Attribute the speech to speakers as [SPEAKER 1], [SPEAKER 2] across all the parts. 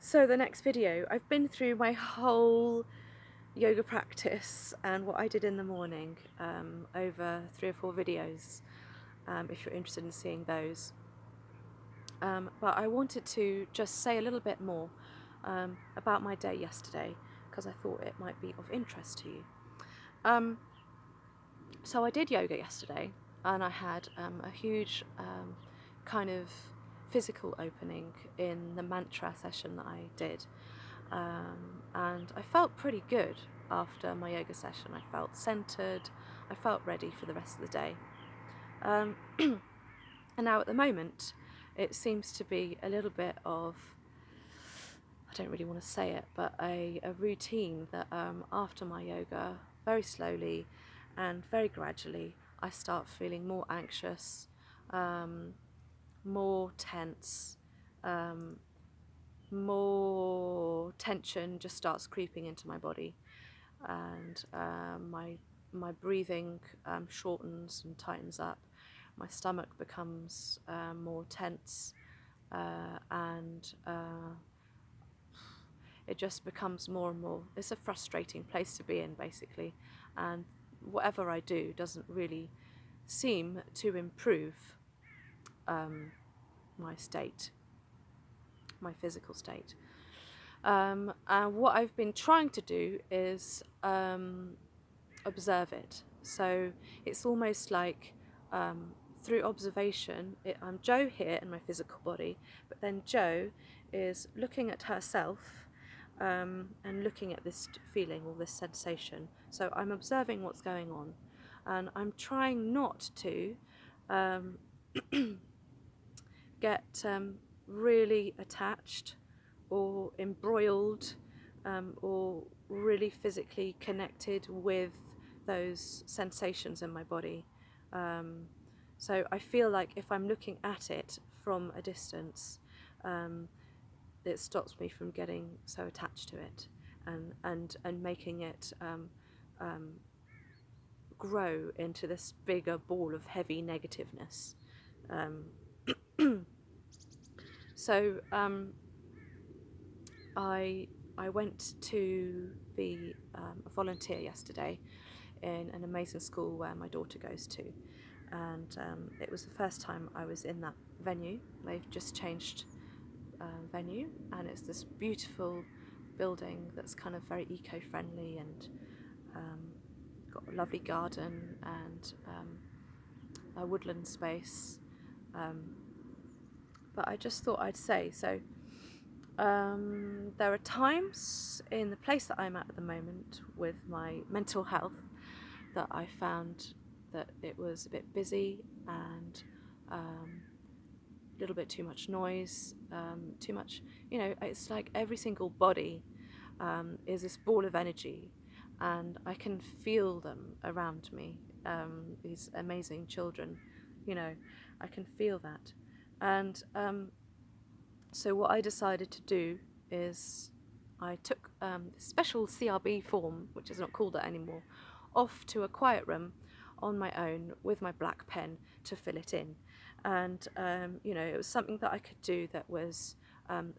[SPEAKER 1] So the next video, I've been through my whole yoga practice and what I did in the morning over 3 or 4 videos, if you're interested in seeing those. But I wanted to just say a little bit more about my day yesterday because I thought it might be of interest to you. So I did yoga yesterday and I had a huge kind of physical opening in the mantra session that I did. And I felt pretty good after my yoga session. I felt centered, I felt ready for the rest of the day. And now at the moment it seems to be a little bit of, I don't really want to say it, but a routine that after my yoga, very slowly and very gradually, I start feeling more anxious, more tense, more tension just starts creeping into my body, and my breathing shortens and tightens up. My stomach becomes more tense, and it just becomes more and more. It's a frustrating place to be in, basically, and whatever I do doesn't really seem to improve my state, my physical state. And what I've been trying to do is observe it. So it's almost like through observation, I'm Jo here in my physical body, but then Jo is looking at herself and looking at this feeling or this sensation. So I'm observing what's going on, and I'm trying not to get really attached or embroiled or really physically connected with those sensations in my body. So I feel like if I'm looking at it from a distance, it stops me from getting so attached to it and making it grow into this bigger ball of heavy negativeness. So I went to be a volunteer yesterday in an amazing school where my daughter goes to, and it was the first time I was in that venue. They've just changed venue, and it's this beautiful building that's kind of very eco-friendly and got a lovely garden and a woodland space. But I just thought I'd say, so there are times in the place that I'm at the moment with my mental health that I found that it was a bit busy and a little bit too much noise, too much, it's like every single body is this ball of energy, and I can feel them around me, these amazing children, I can feel that. And so what I decided to do is I took this special CRB form, which is not called that anymore, off to a quiet room on my own with my black pen to fill it in. And it was something that I could do that was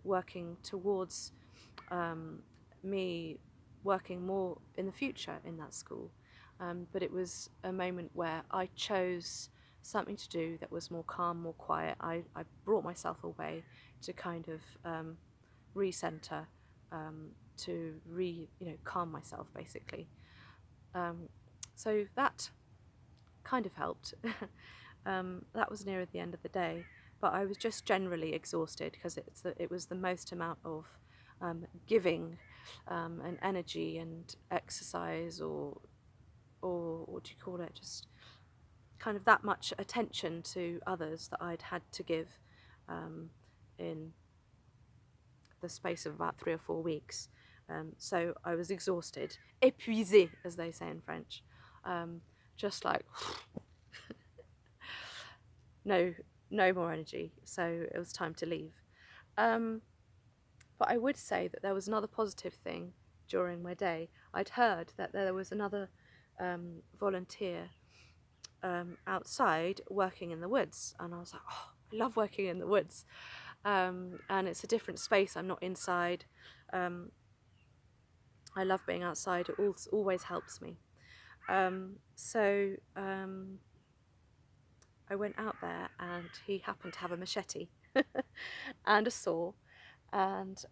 [SPEAKER 1] working towards me working more in the future in that school. But it was a moment where I chose something to do that was more calm, more quiet. I brought myself away to kind of recenter, to calm myself, basically. So that kind of helped. That was near the end of the day, but I was just generally exhausted because it was the most amount of giving and energy and exercise, or what do you call it, just kind of that much attention to others that I'd had to give in the space of about 3 or 4 weeks. So I was exhausted, épuisée, as they say in French, just like no more energy. So it was time to leave. But I would say that there was another positive thing during my day. I'd heard that there was another volunteer outside working in the woods, and I was like, oh, I love working in the woods. and it's a different space. I'm not inside. I love being outside. It always helps me. So I went out there, and he happened to have a machete and a saw, and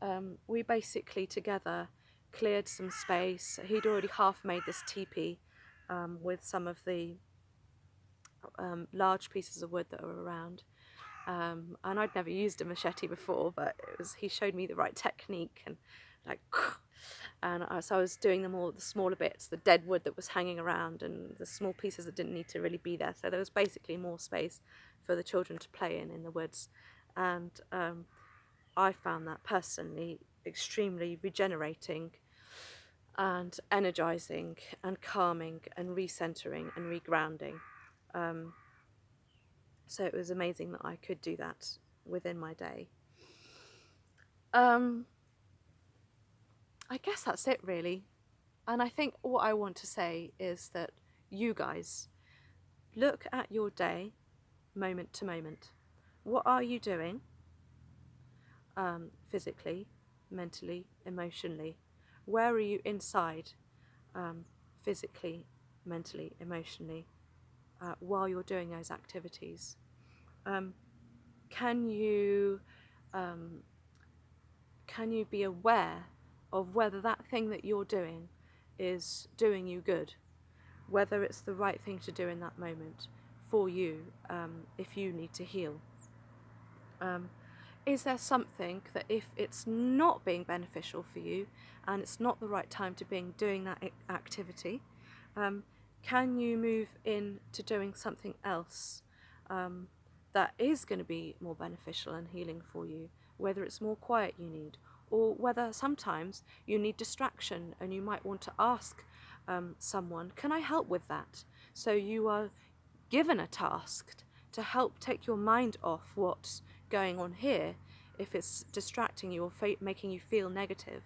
[SPEAKER 1] we basically together cleared some space. He'd already half made this teepee with some of the large pieces of wood that were around. And I'd never used a machete before, but he showed me the right technique, and like, so I was doing the smaller bits, the dead wood that was hanging around, and the small pieces that didn't need to really be there. So there was basically more space for the children to play in the woods, and I found that personally extremely regenerating and energizing and calming and recentering and regrounding. So it was amazing that I could do that within my day. I guess that's it, really. And I think what I want to say is that you guys, look at your day moment to moment. What are you doing physically, mentally, emotionally? Where are you inside physically, mentally, emotionally while you're doing those activities? Can you be aware of whether that thing that you're doing is doing you good, whether it's the right thing to do in that moment for you, if you need to heal? Is there something that, if it's not being beneficial for you and it's not the right time to be doing that activity, can you move into doing something else that is going to be more beneficial and healing for you, whether it's more quiet you need, or whether sometimes you need distraction and you might want to ask someone, can I help with that? So you are given a task to help take your mind off what's going on here if it's distracting you or making you feel negative.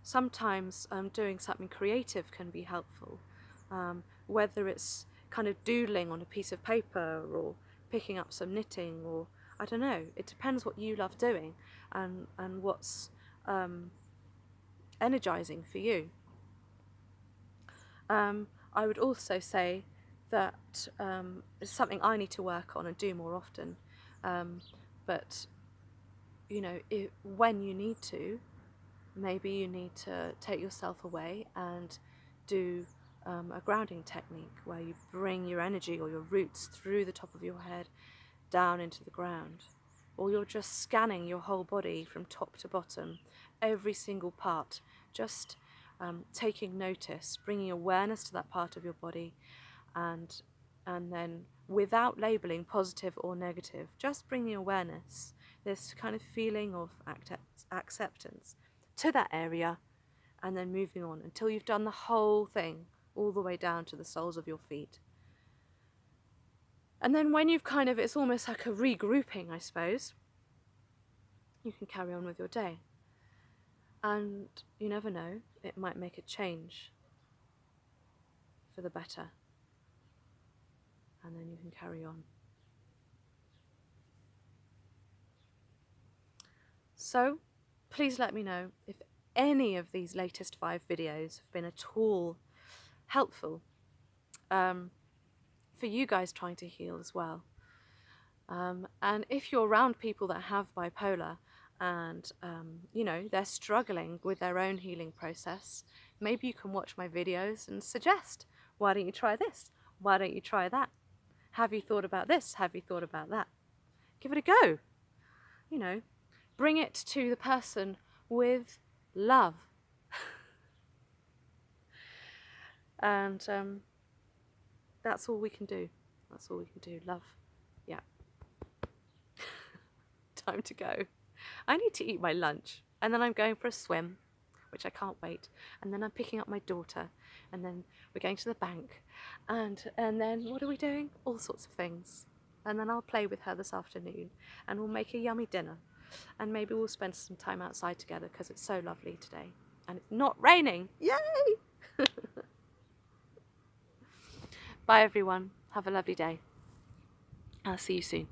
[SPEAKER 1] Sometimes doing something creative can be helpful, whether it's kind of doodling on a piece of paper or picking up some knitting, or I don't know, it depends what you love doing and what's energizing for you. I would also say that it's something I need to work on and do more often, but you know, when you need to, maybe you need to take yourself away and do a grounding technique where you bring your energy or your roots through the top of your head down into the ground, or you're just scanning your whole body from top to bottom, every single part, just taking notice, bringing awareness to that part of your body, and then without labeling positive or negative, just bringing awareness, this kind of feeling of acceptance to that area, and then moving on until you've done the whole thing all the way down to the soles of your feet. And then when you've it's almost like a regrouping, I suppose, you can carry on with your day. And you never know, it might make a change for the better. And then you can carry on. So please let me know if any of these latest 5 videos have been at all helpful for you guys trying to heal as well. And if you're around people that have bipolar and you know, they're struggling with their own healing process, maybe you can watch my videos and suggest, why don't you try this? Why don't you try that? Have you thought about this? Have you thought about that? Give it a go. You know, bring it to the person with love. And that's all we can do. That's all we can do. Love. Yeah. Time to go. I need to eat my lunch, and then I'm going for a swim, which I can't wait, and then I'm picking up my daughter, and then we're going to the bank, and then what are we doing? All sorts of things. And then I'll play with her this afternoon, and we'll make a yummy dinner, and maybe we'll spend some time outside together because it's so lovely today, and it's not raining. Yay! Bye everyone, have a lovely day. I'll see you soon.